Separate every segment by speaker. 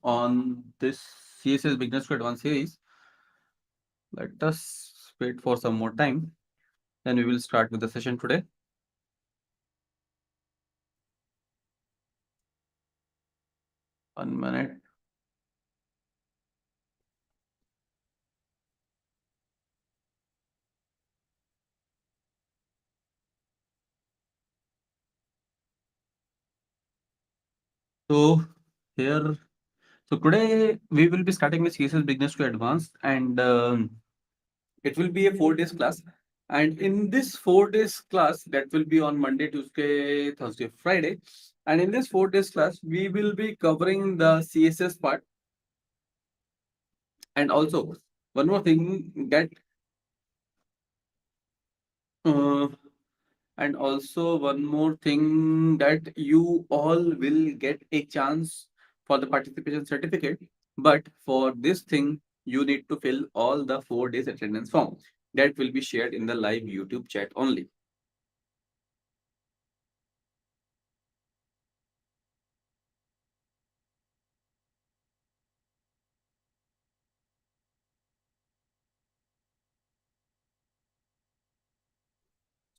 Speaker 1: on this CSS Beginners to Advanced series. Let us wait for some more time. Then we will start with the session today. One minute. So here, so today we will be starting with CSS Beginners to Advanced, and it will be a 4 days class. And in this 4 days class, that will be on Monday, Tuesday, Thursday, Friday. And in this 4 days class, we will be covering the CSS part. And also, one more thing that uh, and also one more thing that you all will get a chance for the participation certificate. But for this thing, you need to fill all the 4 days attendance form that will be shared in the live YouTube chat only.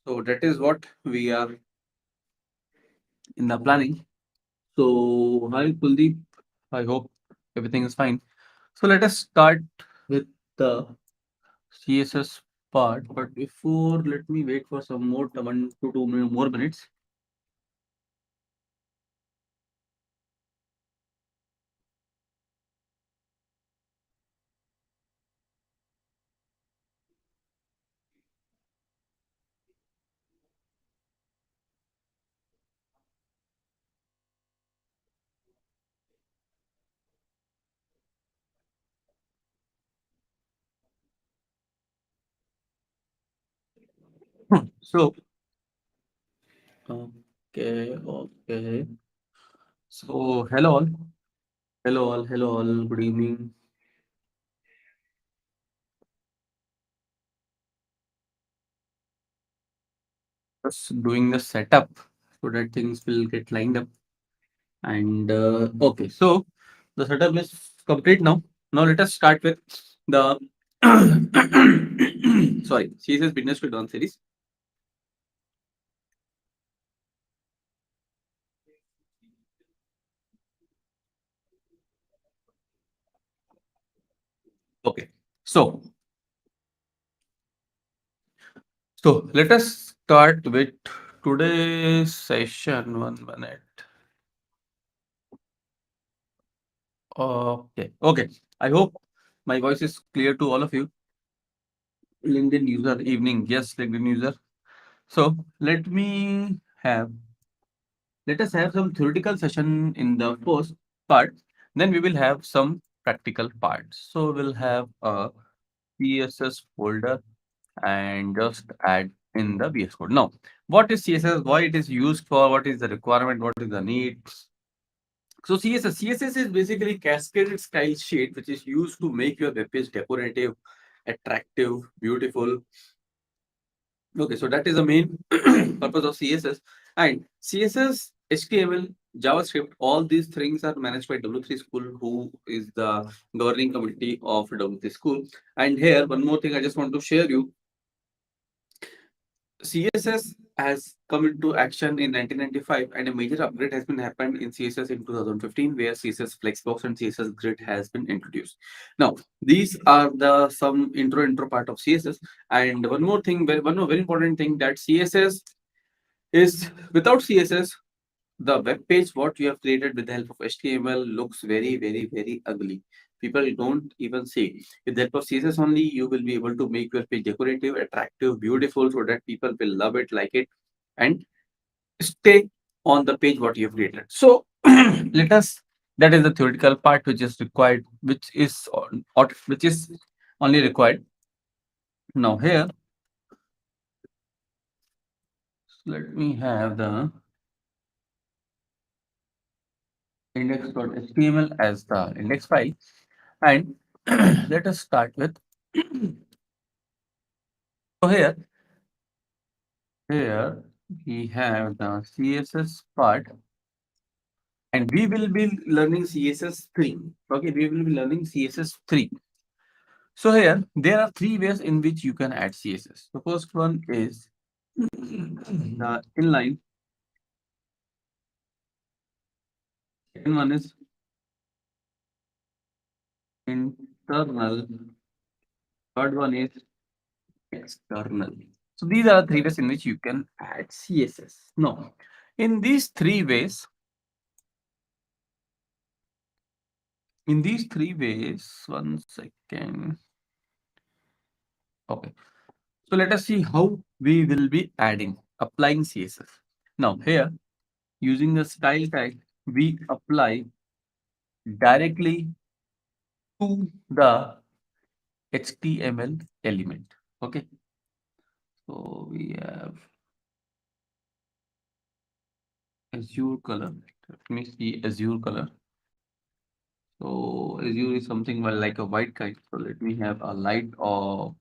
Speaker 1: So that is what we are in the planning. So hi Kuldeep, I hope everything is fine. So let us start with the CSS part. But before, let me wait for some more 1 to 2 more minutes. So okay. So hello all. Good evening. Just doing the setup so that things will get lined up. And okay, so the setup is complete now. Now let us start with the sorry CSS Business to Advanced series. Okay, so let us start with today's session. 1 minute. Okay. I hope my voice is clear to all of you. LinkedIn user evening. Yes, LinkedIn user. So have let us have some theoretical session in the first part. Then we will have some practical parts. So we'll have a CSS folder and just add in the VS Code. Now, what is CSS? Why it is used for? What is the requirement? What is the need? So CSS is basically cascaded style sheet which is used to make your web page decorative, attractive, beautiful. Okay, so that is the main purpose of CSS. And CSS, HTML, JavaScript, all these things are managed by W3 School, who is the governing committee of W3 School. And here, one more thing I just want to share you. CSS has come into action in 1995, and a major upgrade has been happened in CSS in 2015, where CSS Flexbox and CSS Grid has been introduced. Now, these are the some intro part of CSS. And one more thing, one more very important thing, that CSS is without CSS, the web page what you have created with the help of HTML looks very ugly. People don't even see. With the help of CSS only, you will be able to make your page decorative, attractive, beautiful, so that people will love it, like it, and stay on the page what you have created. So let us. That is the theoretical part which is required, which is only required. Now here, let me have the index.html as the index file, and let us start with. So here we have the CSS part, and we will be learning CSS 3. Okay, we will be learning CSS 3. So here there are three ways in which you can add CSS. The first one is the inline. Second one is internal. Third one is external. So these are three ways in which you can add CSS. Now, in these three ways, one second. Okay. So let us see how we will be applying CSS. Now here, using the style tag, we apply directly to the HTML element. Okay. So we have azure color. Let me see azure color. So azure is something well like a white kind. So let me have a light or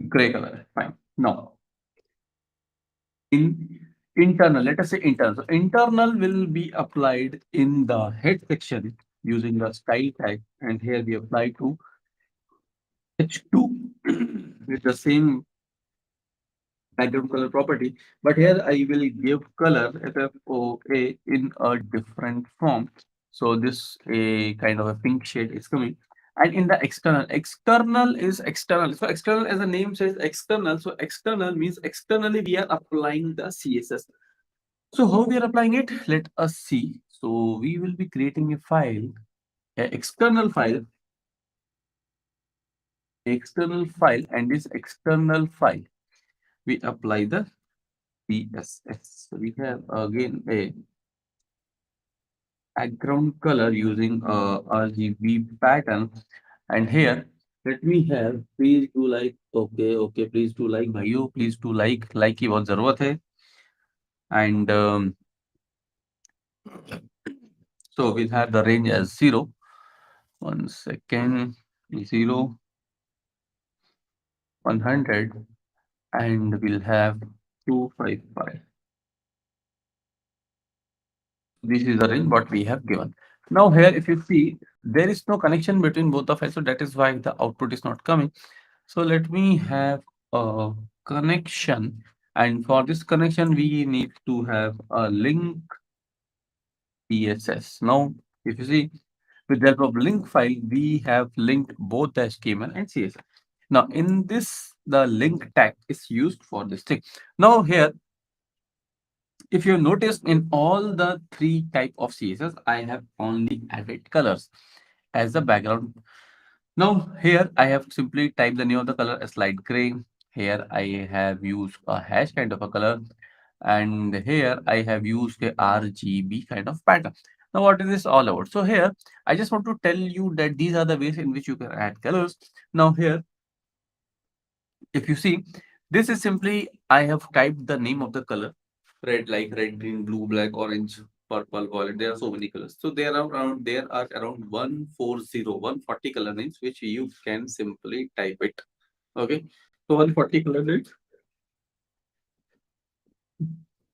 Speaker 1: gray color. Fine. Now in internal, let us say internal. So internal will be applied in the head section using the style tag, and here we apply to H2 with the same background color property, but here I will give color FFOA in a different form. So this a kind of a pink shade is coming. And in the external is external. So external, as the name says, external. So external means externally we are applying the CSS. So how we are applying it? Let us see. So we will be creating a file, an external file, and this external file we apply the CSS. So we have again a background color using a RGB pattern, and here let me have please do like okay please do like bhaiyo please do like की बहुत जरूरत है, and so we'll have the range as 0. 1 second. 0, 100, and we'll have 255. This is the range what we have given. Now here if you see there is no connection between both the files, so that is why the output is not coming. So let me have a connection, and for this connection we need to have a link CSS. Now if you see with the help of link file we have linked both the HTML and CSS. Now in this the link tag is used for this thing. Now here if you notice in all the three type of CSS, I have only added colors as the background. Now here I have simply typed the name of the color as light gray. Here I have used a hash kind of a color, and here I have used a RGB kind of pattern. Now what is this all about? So here I just want to tell you that these are the ways in which you can add colors. Now here if you see, this is simply I have typed the name of the color, red like red, green, blue, black, orange, purple, violet. There are so many colors. So there are around 140 color names which you can simply type it. Okay. So 140 color names.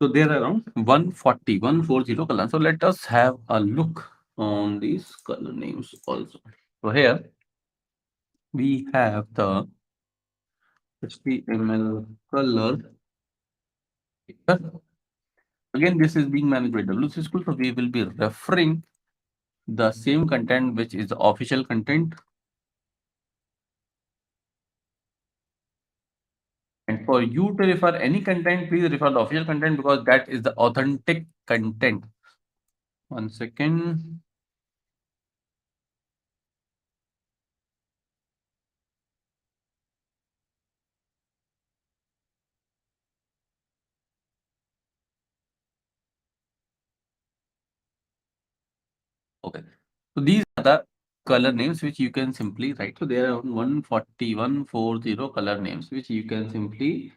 Speaker 1: So there are around 140 colors. So let us have a look on these color names also. So here we have the HTML color. Again, this is being managed by WC School, so we will be referring the same content which is the official content. And for you to refer any content, please refer the official content because that is the authentic content. 1 second. Okay. So these are the color names which you can simply write. So there are 140 color names which you can simply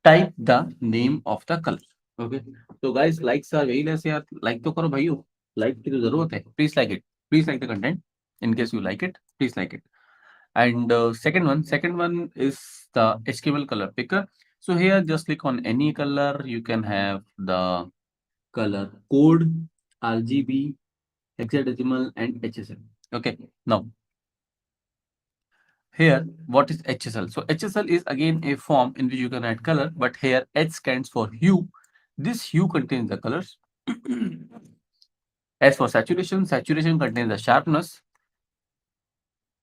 Speaker 1: type the name of the color. Okay. So guys, likes are very less here. Like to karo bhaiyo. Like की तो जरूरत है. Please like it. Please like the content. In case you like it, please like it. And second one is the HTML color picker. So here just click on any color. You can have the color code. RGB, hexadecimal, and HSL. Okay, now here what is HSL? So HSL is again a form in which you can add color, but here H stands for hue. This hue contains the colors. As for saturation, saturation contains the sharpness.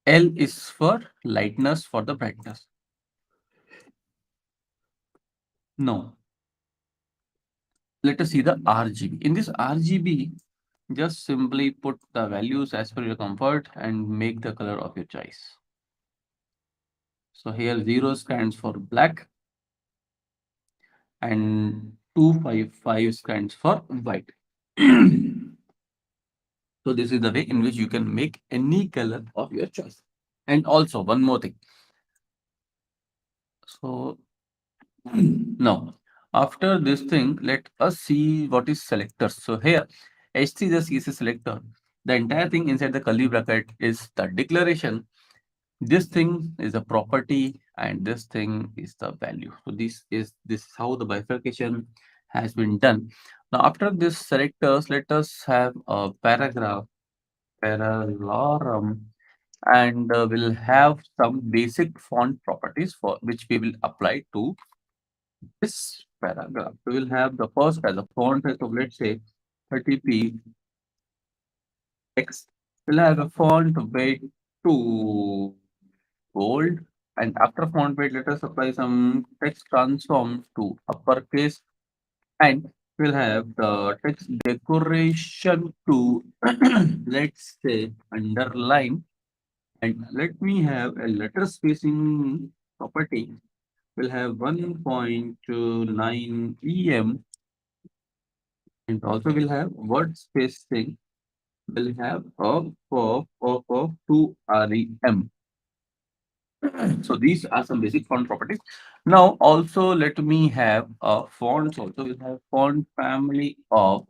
Speaker 1: L is for lightness for the brightness. Now, let us see the RGB. In this RGB, just simply put the values as per your comfort and make the color of your choice. So here 0 stands for black and 255 stands for white. So this is the way in which you can make any color of your choice. And also one more thing. So now after this thing, let us see what is selector. So here HC is a CSS selector. The entire thing inside the curly bracket is the declaration. This thing is a property and this thing is the value. So this is how the bifurcation has been done. Now after this selectors, let us have a paragraph, parallelogram, and we'll have some basic font properties for which we will apply to this paragraph. We will have the first as a font size of, let's say, 30p X. We'll have a font weight to bold, and after font weight, let us apply some text transform to uppercase, and we'll have the text decoration to let's say underline, and let me have a letter spacing property. We'll have 1.9 em, and also we'll have word spacing. We'll have of 2 rem. So these are some basic font properties. Now also let me have fonts. Also we have font family of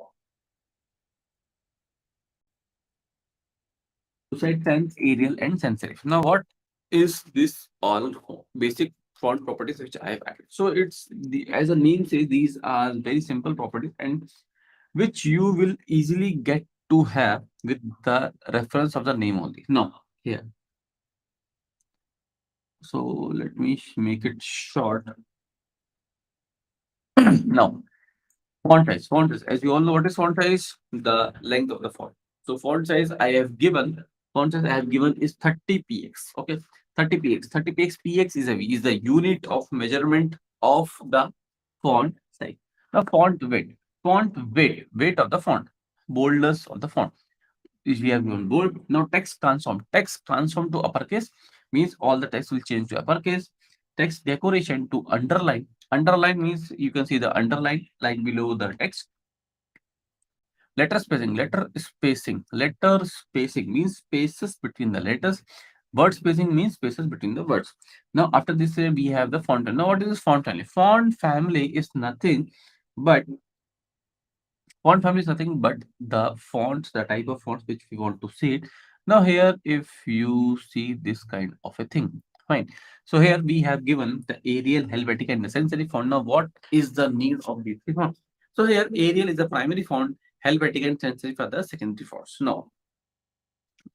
Speaker 1: Suicide Sans, Arial, and Sans Serif. Now what is this all basic font properties which I have added? So it's the, as the name says, these are very simple properties and which you will easily get to have with the reference of the name only. Now here. So let me make it short. Now font size. Font size. As you all know, what is font size? The length of the font. So font size I have given. Font size I have given is 30 px. Okay, 30 px. 30 px. Px is the unit of measurement of the font size. Now font weight. Font weight. Weight of the font. Boldness of the font. Is we have given bold. Now text transform. Text transform to uppercase means all the text will change to uppercase. Text decoration to underline. Underline means you can see the underline line below the text. Letter spacing. Letter spacing means spaces between the letters. Word spacing means spaces between the words. Now after this we have the font. Now what is this font family? Font family is nothing but the fonts, the type of fonts which we want to see. Now here, if you see this kind of a thing, fine. So here we have given the Arial, Helvetica, and the sans serif font. Now what is the need of these three fonts? So here Arial is the primary font, Helvetica and sans serif are the secondary fonts. Now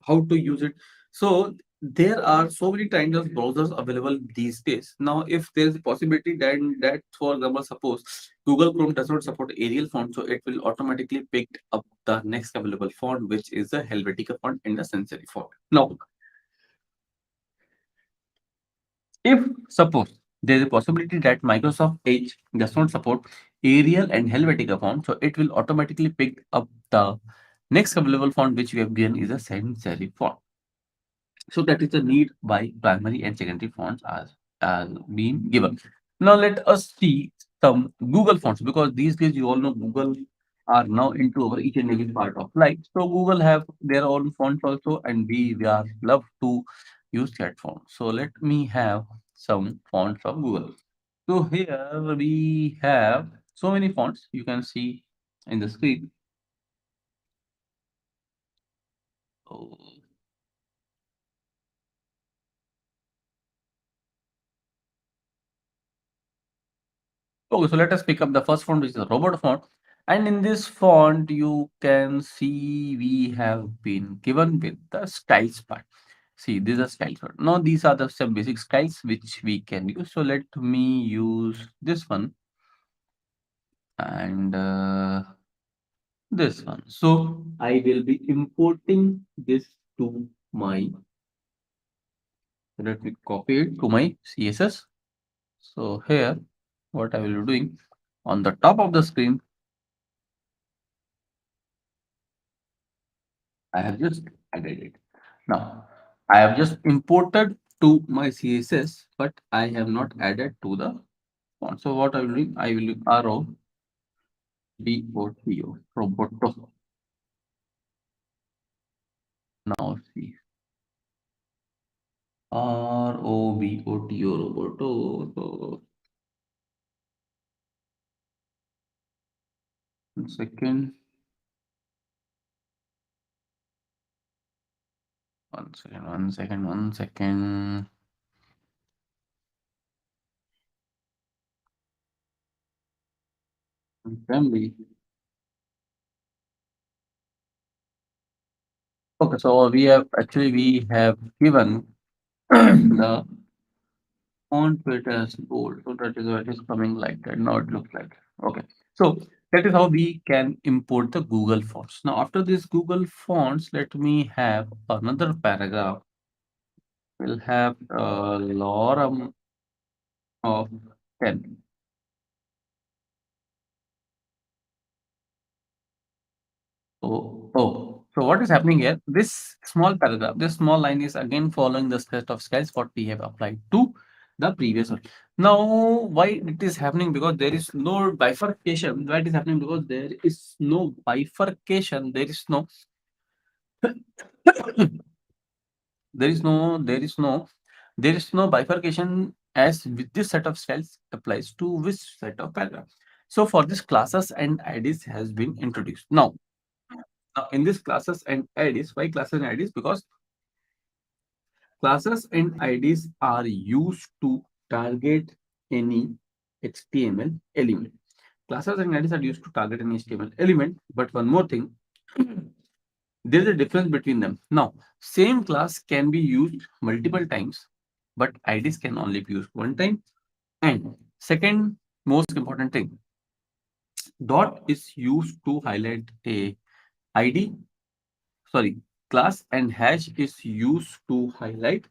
Speaker 1: how to use it? So there are so many kinds of browsers available these days. Now if there is a possibility then that, for example, suppose Google Chrome does not support Arial font, so it will automatically pick up the next available font, which is the Helvetica font and the sans serif font. Now if suppose there is a possibility that Microsoft Edge does not support Arial and Helvetica font, so it will automatically pick up the next available font which we have given is a sans serif font. So that is the need by primary and secondary fonts as being given. Now let us see some Google fonts, because these days you all know Google are now into our each and every part of life. So Google have their own fonts also, and we are love to use that font. So let me have some fonts of Google. So here we have so many fonts you can see in the screen. So okay, so let us pick up the first font, which is a robot font. And in this font, you can see we have been given with the styles part. See, these are styles part. Now, these are the some basic styles which we can use. So let me use this one and this one. So I will be importing this to my, let me copy it to my CSS. So here, what I will be doing on the top of the screen, I have just added it. Now, I have just imported to my CSS, but I have not added to the font. So what I will do, I will do ROBOTO, roboto. Now see, ROBOTO, roboto. So, 1 second, 1 second, 1 second, 1 second. Family. Okay, so we have given the font weight as bold. So that is why it is coming like that. Now it looks like that. Okay. So that is how we can import the Google fonts. Now after this Google fonts, let me have another paragraph. We'll have a lorem of 10. So what is happening here? This small paragraph, this small line is again following the set of styles what we have applied to the previous one. Now, why it is happening? Because there is no bifurcation. Why it is happening? Because there is no bifurcation. There is no bifurcation as with this set of styles applies to which set of paragraph. So for this classes and IDs has been introduced. Now in this classes and IDs, why classes and IDs? Because classes and IDs are used to target any HTML element. Classes and IDs are used to target any HTML element. But one more thing, there is a difference between them. Now, same class can be used multiple times, but IDs can only be used one time. And second most important thing, dot is used to highlight a ID, sorry, class, and hash is used to highlight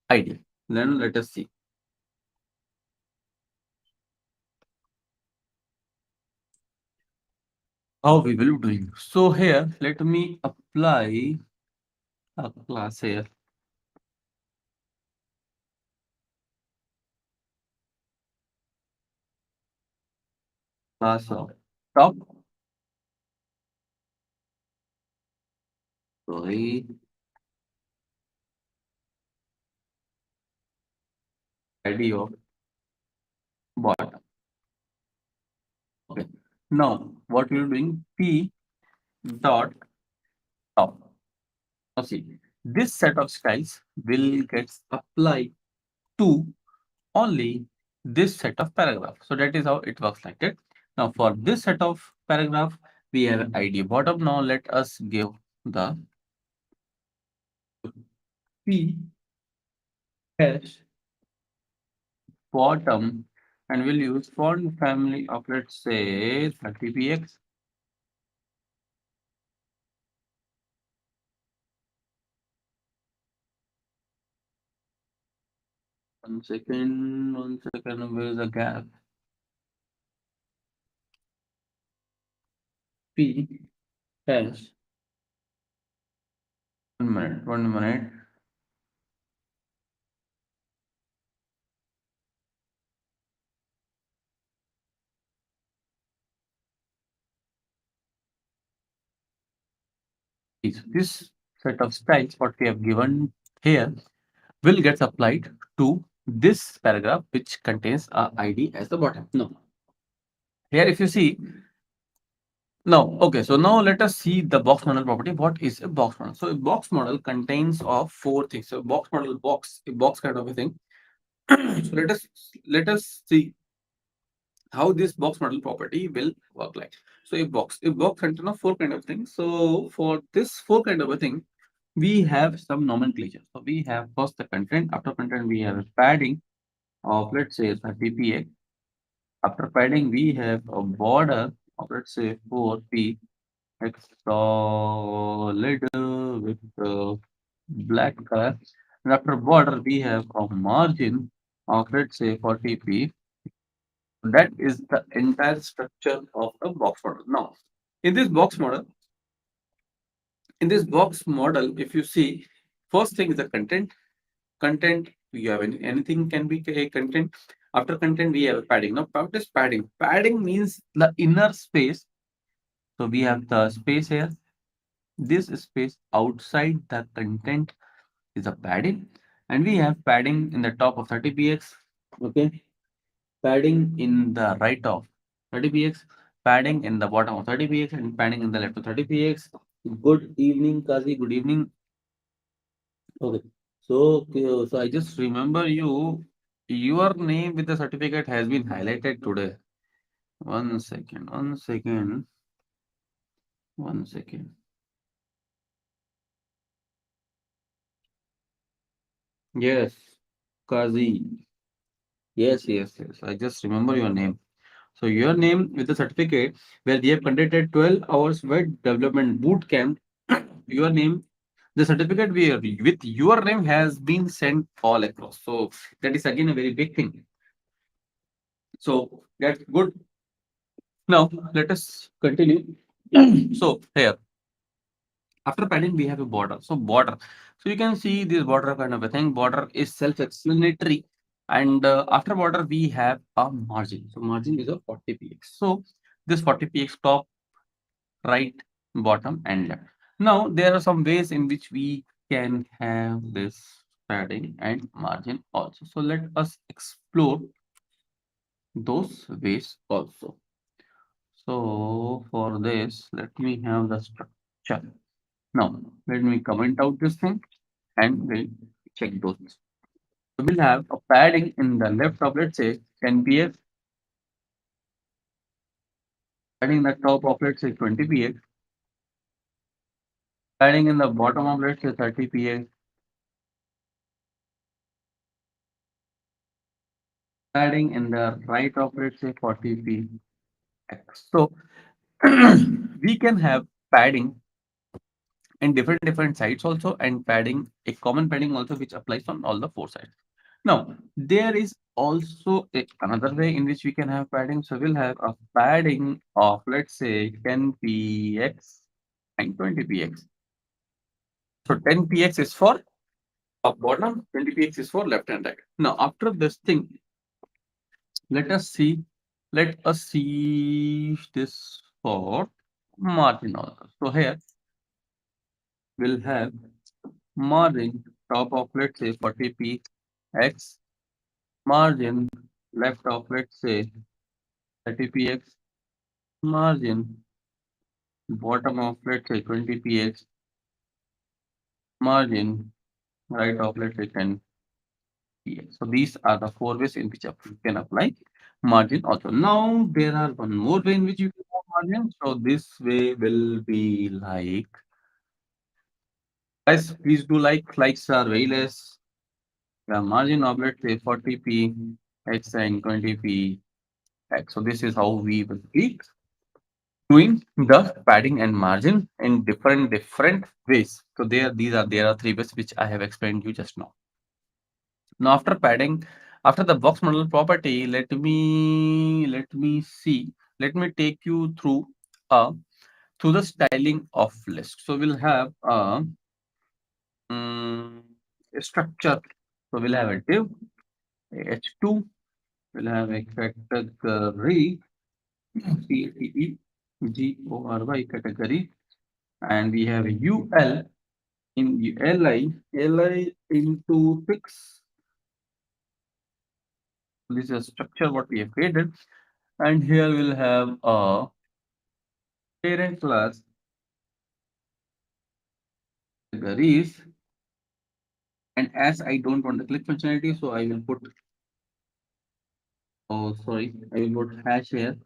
Speaker 1: ID. Then let us see how we will be doing. So here, let me apply a class here. Class of top. Sorry, ID of bottom. Okay. Now, what we're doing, P dot top. Now see, this set of styles will get applied to only this set of paragraph. So that is how it works like that. Now for this set of paragraph, we have ID bottom. Now let us give the P hash bottom and we'll use font family of, let's say, 30px. One second, where is the gap? P hash, 1 minute, 1 minute. This set of styles, what we have given here, will get applied to this paragraph which contains a ID as the bottom. No. Here if you see, now, okay, so now let us see the box model property. What is a box model? So a box model contains of 4 things. So box model, a box kind of a thing. So let us see how this box model property will work like. So a box contains of four kind of things. So for this four kind of a thing, we have some nomenclature. So we have first the content. After content, we have a padding of let's say 30 px. After padding, we have a border of let's say 4p x solid with black color. And after border, we have a margin of let's say 40p. That is the entire structure of a box model. Now, in this box model, if you see, first thing is the content. Content, we have anything can be a content. After content, we have padding. Now, what is padding? Padding means the inner space. So we have the space here. This space outside the content is a padding, and we have padding in the top of 30 px. Okay, padding in the right of 30 px, padding in the bottom of 30 px, and padding in the left of 30 px. Good evening, Kazi. Good evening. Okay. So I just remember you. Your name with the certificate has been highlighted today. One second. One second. One second. Yes, Kazi. Yes, yes, yes. I just remember your name. So your name with the certificate where we have conducted 12 hours web development boot camp. Your name, the certificate where with your name has been sent all across. So that is again a very big thing. So that's good. Now let us continue. So here after padding we have a border. So border. So you can see this border kind of a thing. Border is self-explanatory. And after border we have a margin. So margin is a 40 px. So this 40 px top, right, bottom, and left. Now there are some ways in which we can have this padding and margin also. So let us explore those ways also. So for this, let me have the structure. Now let me comment out this thing and we'll check those. So we'll have a padding in the left of let's say 10 px, padding the top of let's say 20 px, padding in the bottom of let's say 30 px, padding in the right of let's say 40 px. So we can have padding in different sides also, and padding, a common padding also which applies on all the four sides. Now, there is also another way in which we can have padding. So we'll have a padding of let's say 10 px and 20 px. So 10 px is for top bottom, 20 px is for left and right. Now, after this thing, let us see, this for margin also. So here we'll have margin top of let's say 40 px, margin left of let's say 30 px, margin bottom of let's say 20 px, margin right of let's say 10 px. So these are the four ways in which you can apply margin also. Now there are one more way in which you can apply margin. So this way will be like, guys, please do likes are very less. The margin of let's say 40 px and 20 px. So this is how we will be doing the padding and margin in different ways. So there are three ways which I have explained you just now. Now after padding, after the box model property, let me take you uh through the styling of list. So we'll have um, a structure. So we'll have a div h2, we'll have a category category category, and we have a ul in li into fix. This is a structure what we have created, and here we'll have a parent class categories. And as I don't want the click functionality, so I will put Oh, sorry, I will put hash here.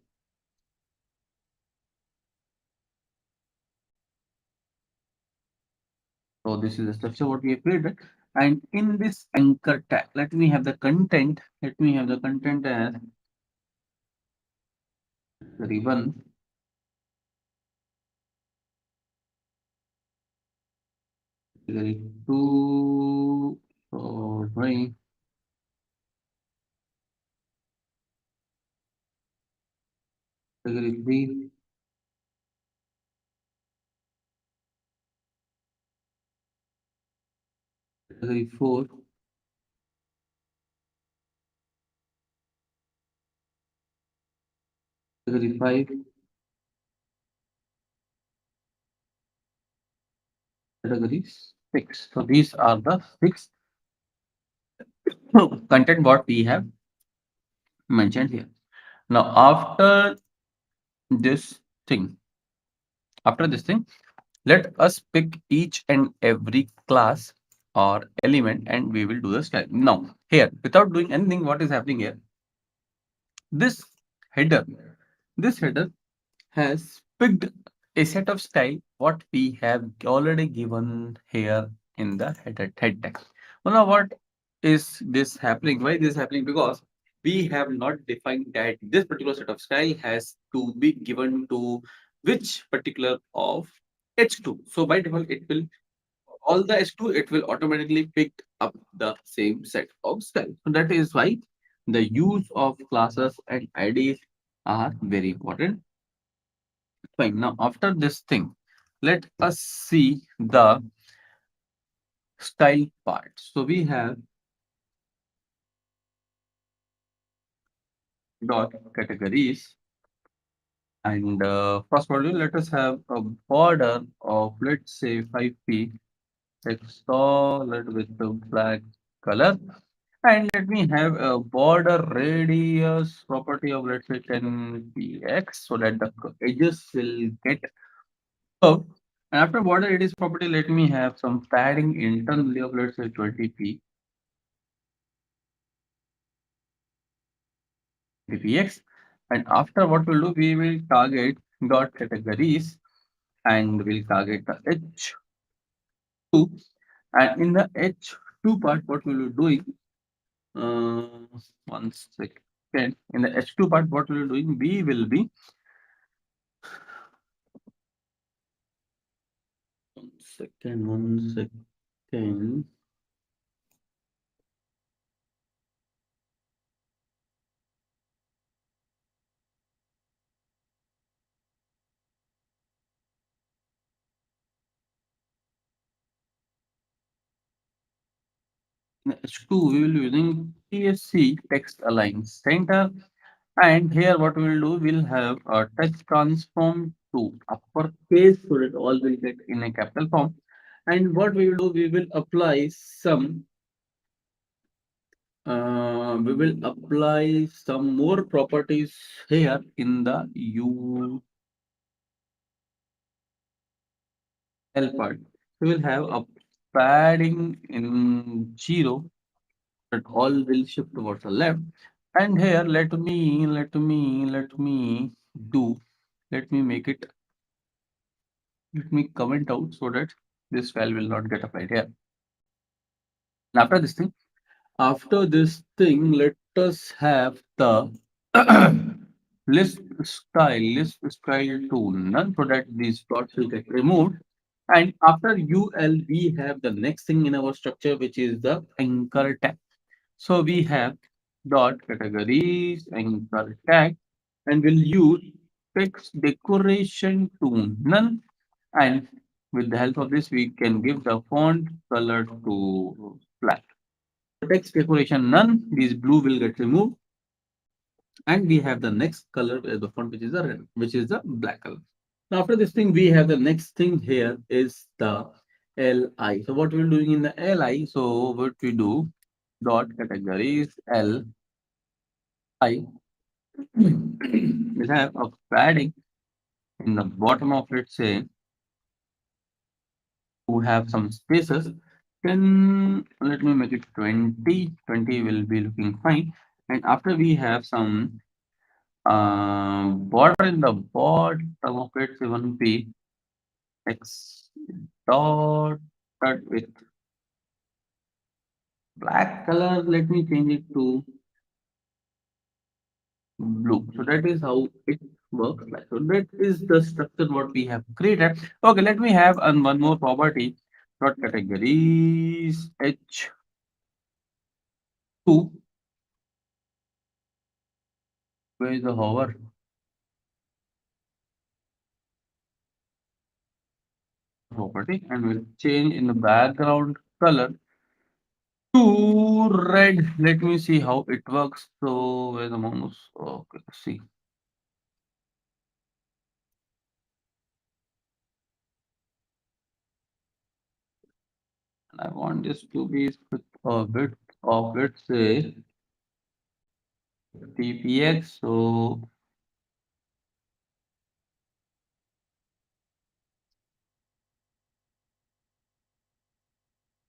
Speaker 1: So this is the structure what we have created. And in this anchor tag, let me have the content. Let me have the content as ribbon, category 2, sorry, category 3, category 4, category 5, category 6. So these are the 6 content what we have mentioned here. Now this thing, after this thing, let us pick each and every class or element and we will do the style. Now, here, without doing anything, what is happening here? This header, this header has picked a set of style what we have already given here in the head text. Well, now what is this happening? Why this is happening? Because we have not defined that this particular set of style has to be given to which particular of H2. So by default, it will all the H2, it will automatically pick up the same set of style. So that is why the use of classes and IDs are very important. Fine. Now, after this thing, let us see the style part. So we have dot categories, and first of all, let us have a border of let's say 5p text solid with the black color, and let me have a border radius property of let's say 10px so that the edges will get curved. And after border radius property, let me have some padding internally of let's say 20p px. And after what we'll do, we will target dot categories and we'll target the H2. And in the H2 part, what we'll be doing, one second. In the H2 part, what we'll be doing, we will be, one second. In H2, we will be using TSC text align center. And here what we will do, we'll have a text transform to uppercase so that all will get in a capital form. And what we will do, we will apply some more properties here in the UL part. We will have a padding in 0 that all will shift towards the left. And here do let me make it let me comment out so that this file will not get applied here. And after this thing, let us have the list style to none so that these dots will get removed. And after UL, we have the next thing in our structure, which is the anchor tag. So we have dot categories, anchor tag, and we'll use text decoration to none. And with the help of this, we can give the font color to black. Text decoration none, these blue will get removed. And we have the next color as the font, which is the red, which is the black color. Now, after this thing, we have the next thing here is the LI. So what we're doing in the LI, so what we do, dot categories LI, we have a padding in the bottom of, let's say, to have some spaces. Then let me make it 20. 20 will be looking fine. And after we have some border in the bottom of it, say 1p x dot with black color. Let me change it to blue. So that is how it works. Like, so that is the structure what we have created. Okay, let me have one more property. Dot categories h2. Where is the hover property? And we'll change in the background color to red. Let me see how it works. So where's the mouse? Okay, let's see. And I want this to be with a bit of, let's say, TPX. So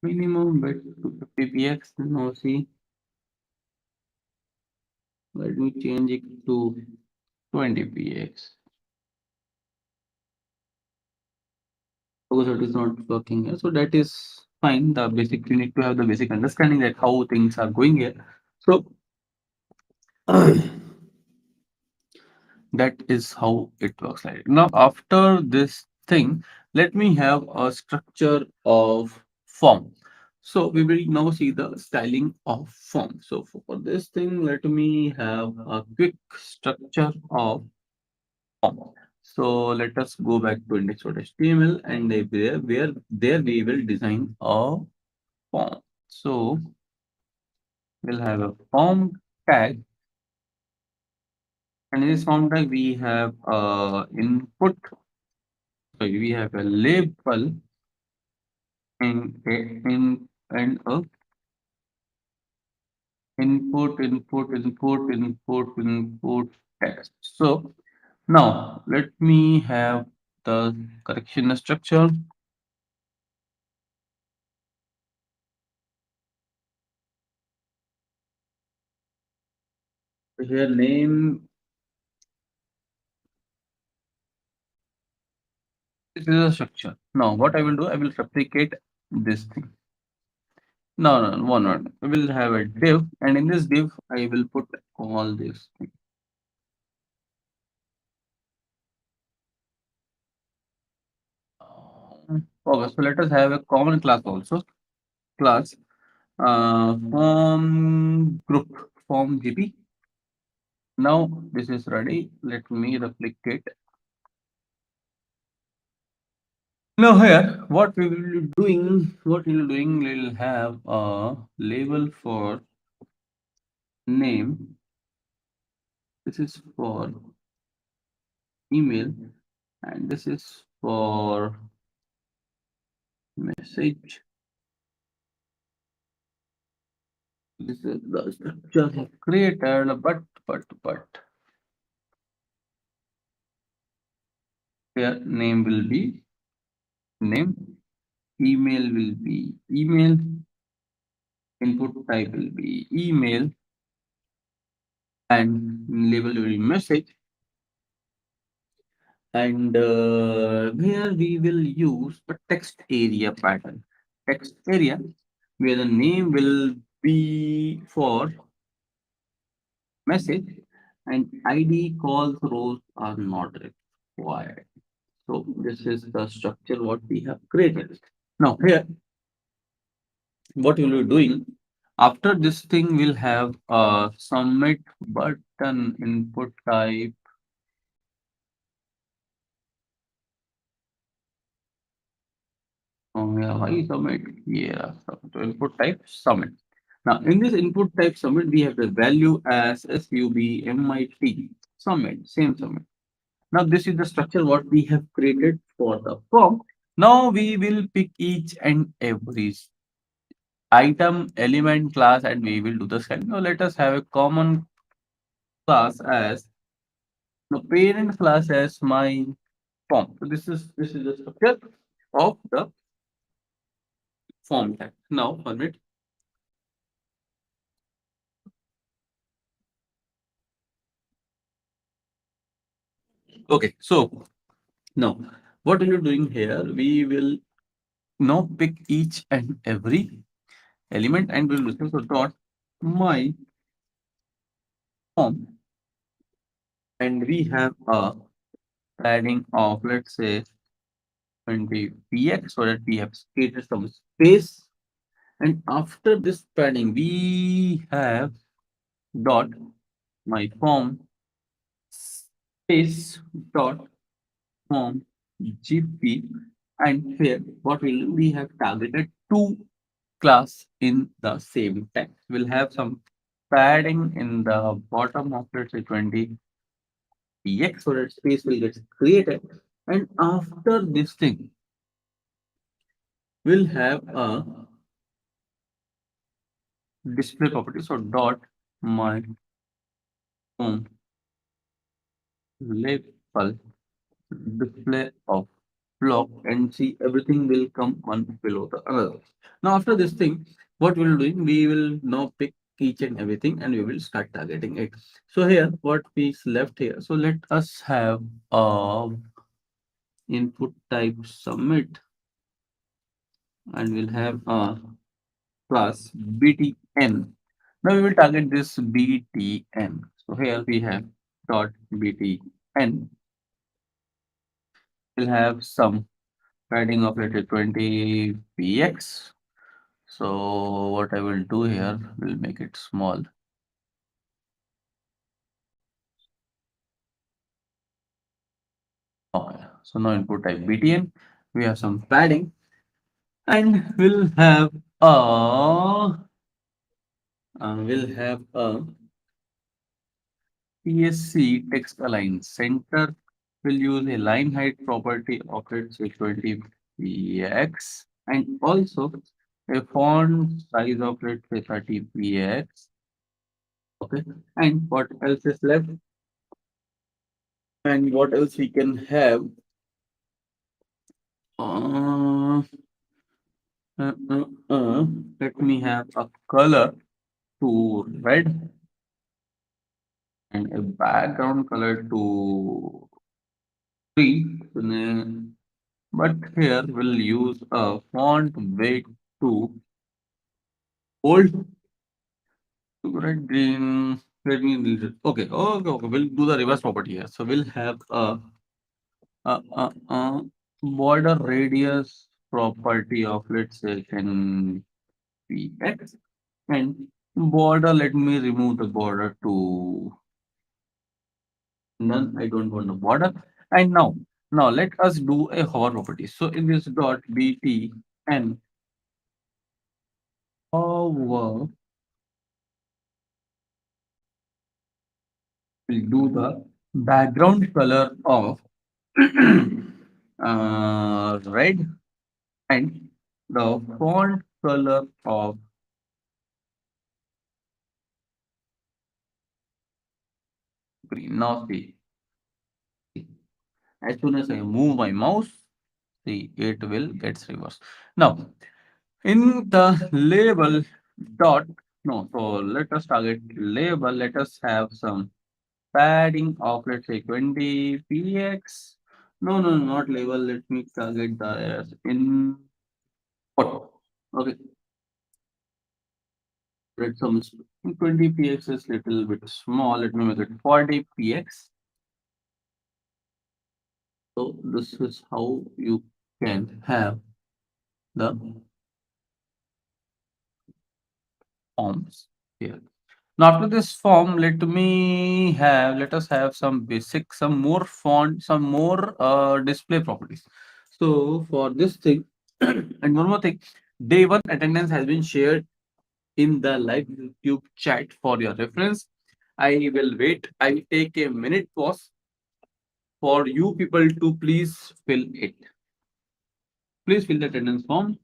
Speaker 1: minimum bit to 50px. Now see, let me change it to 20px. Because it is not working here. So that is fine. The basic, you need to have the basic understanding that how things are going here. So that is how it works like. Now after this thing, let me have a structure of form. So we will now see the styling of form. So for this thing, let me have a quick structure of form. So let us go back to index.html and where there we will design a form. So we'll have a form tag, and in this form tag we have input. Sorry, we have a label and a input text. So now let me have the correction structure. Here name, this is a structure. Now what I will do, I will replicate this thing. No, no, one word. We will have a div, and in this div, I will put all this thing. Okay, so let us have a common class also. Class form group form GP. Now this is ready. Let me replicate. Now here, what we will be doing, we'll have a label for name. This is for email, and this is for message. This is the structure have created, but here name will be name, email will be email, input type will be email, and label will be message. And here we will use a text area pattern. Text area where the name will be for message and ID calls rows are not required. So this is the structure what we have created. Now here, what we will be doing after this thing will have a submit button input type. Yeah, why submit? Yeah, so input type submit. Now in this input type submit, we have the value as submit, same submit. Now this is the structure what we have created for the form. Now we will pick each and every item element class and we will do the scaling. Now let us have a common class as the parent class as my form. So this is the structure of the form tag. Now permit. Okay, so now what we are doing here, we will now pick each and every element and we'll listen to dot my form, and we have a padding of, let's say, 20 px, so that we have created some space. And after this padding, we have dot my form space dot form gp, and here what we have targeted two class in the same text. We'll have some padding in the bottom of, let's say, 20 px, so that space will get created. And after this thing, we'll have a display property. So dot my form label display of block, and see everything will come one below the other. Now after this thing, what we'll do, we will now pick each and everything and we will start targeting it. So here what is left here, so let us have a input type submit, and we'll have a class btn. Now we will target this btn. So here we have dot btn. We'll have some padding of, let's say, 20 px. So what I will do here, will make it small. Oh, yeah. So now input type btn. We have some padding, and we'll have a TSC text align center. Will use a line height property of, let's say, 20 px, and also a font size of, let's say, 30 px. Okay, and what else is left? And what else we can have? Uh, uh, uh, uh, Let me have a color to red and a background color to green. But here we'll use a font weight to bold to red green. Let me read it. Okay. We'll do the reverse property here. So we'll have a border radius property of, let's say, can be x, and border, let me remove the border to none. I don't want the border. And now let us do a hover property. So in this dot bt and hover, will do the background color of red, and the font color of green. Now see, as soon as I move my mouse, see, it will get reversed. Now in the label dot, no, so let us target label. Let us have some padding of, let's say, 20 px. No, not label. Let me target the as input. Okay, let some 20 px is little bit small. Let me make it 40 px. So this is how you can have the forms here. Now after this form, let us have some basic, some more font, some more display properties. So for this thing, and one more thing, day one attendance has been shared in the live YouTube chat for your reference. I will wait. I will take a minute pause for you people to please fill it. Please fill the attendance form.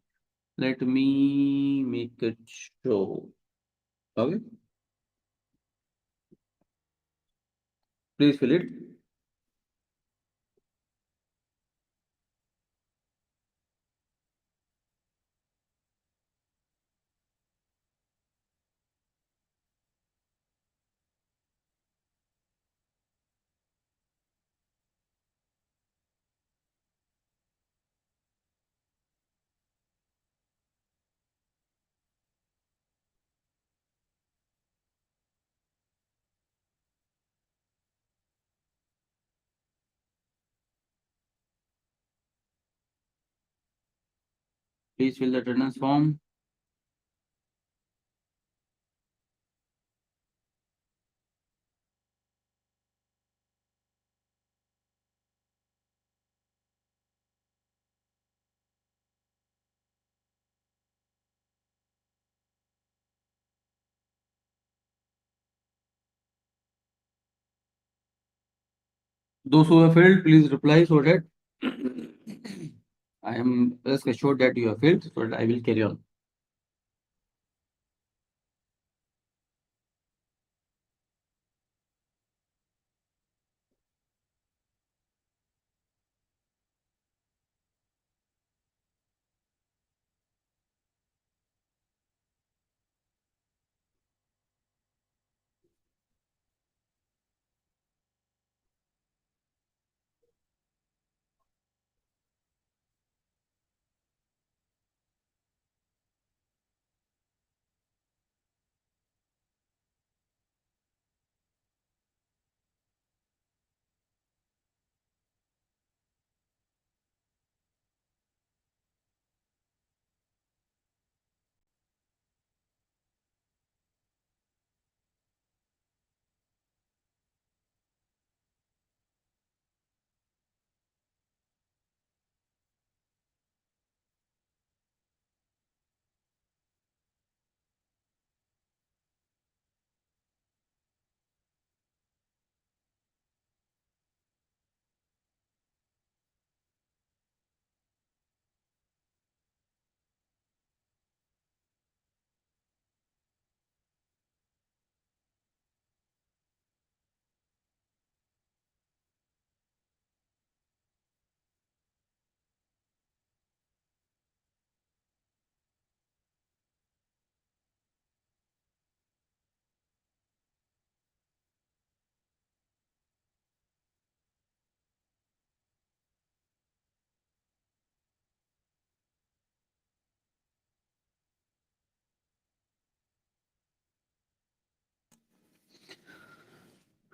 Speaker 1: Let me make it show. Okay. Please fill it. Please fill the attendance form. Those who have filled, please reply so that I am rest assured that you have filled, so that I will carry on.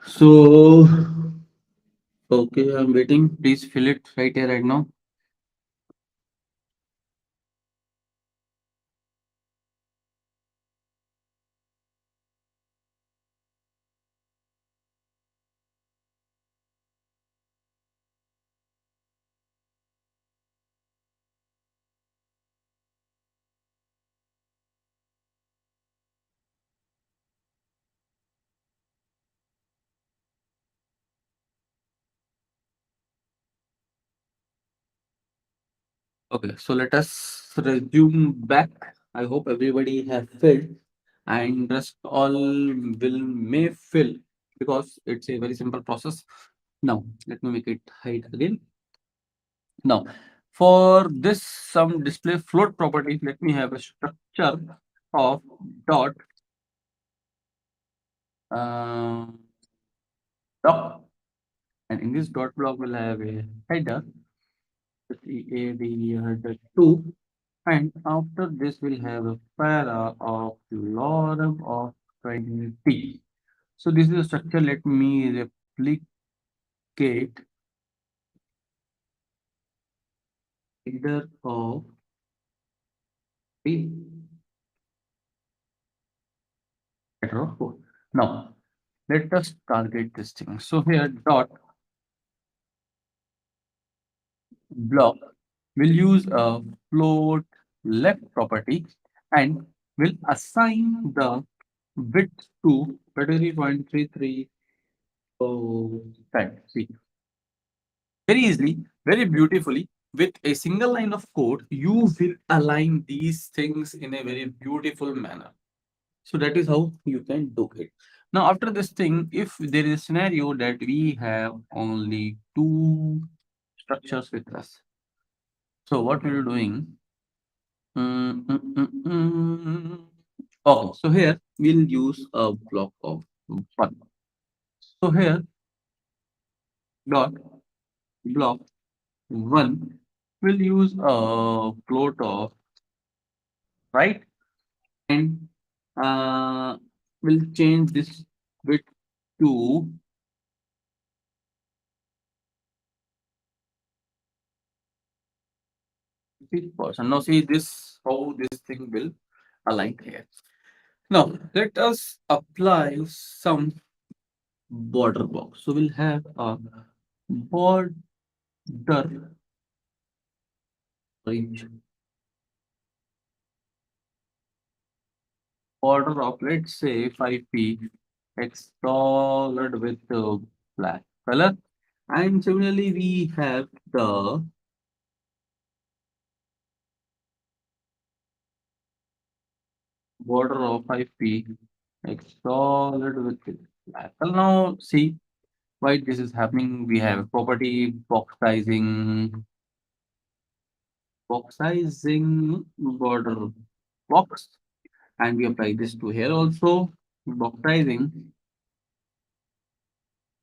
Speaker 1: So, okay, I'm waiting. Please fill it right here, right now. Okay, so let us resume back. I hope everybody has filled and rest all will may fill because it's a very simple process. Now, let me make it hide again. Now, for this some display float property, let me have a structure of dot uh, doc, and in this dot block will have a header, the header 2, and after this we'll have a para of lorem of 20. So this is a structure. Let me replicate header of the header of 4. Now let us target this thing. So here dot block will use a float left property and will assign the width to 33.33. Oh, see, very easily, very beautifully, with a single line of code, you will align these things in a very beautiful manner. So that is how you can do it. Now, after this thing, if there is a scenario that we have only two structures with us, so what we're doing? Mm, mm, mm, mm. Okay, so here we'll use a block of one. So here dot block one will use a float of, right, and we'll change this bit to 50%. Now see this how this thing will align here. Now let us apply some border box. So we'll have a border range, border of let's say 5p colored with black color, and similarly we have the border of 5p colored with black color. Now see why this is happening. We have property box sizing border box, and we apply this to here also box sizing.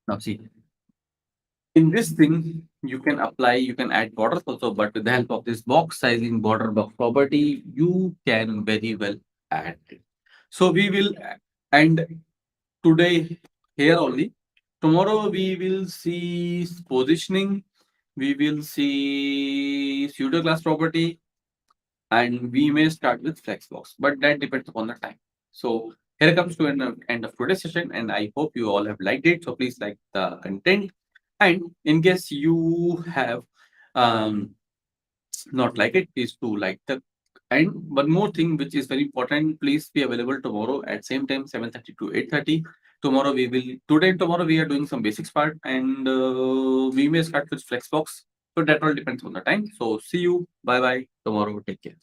Speaker 1: Now see, in this thing you can apply, you can add borders also, but with the help of this box sizing border box property you can very well add it. So we will end today here only. Tomorrow we will see positioning, we will see pseudo class property, and we may start with Flexbox, but that depends upon the time. So here comes to an end of today's session, and I hope you all have liked it. So please like the content, and in case you have um, not like it, please do like the. And one more thing which is very important, please be available tomorrow at same time 7:30 to 8:30. Tomorrow we will today and tomorrow we are doing some basics part, and we may start with Flexbox. So that all depends on the time. So see you. Bye bye tomorrow. Take care.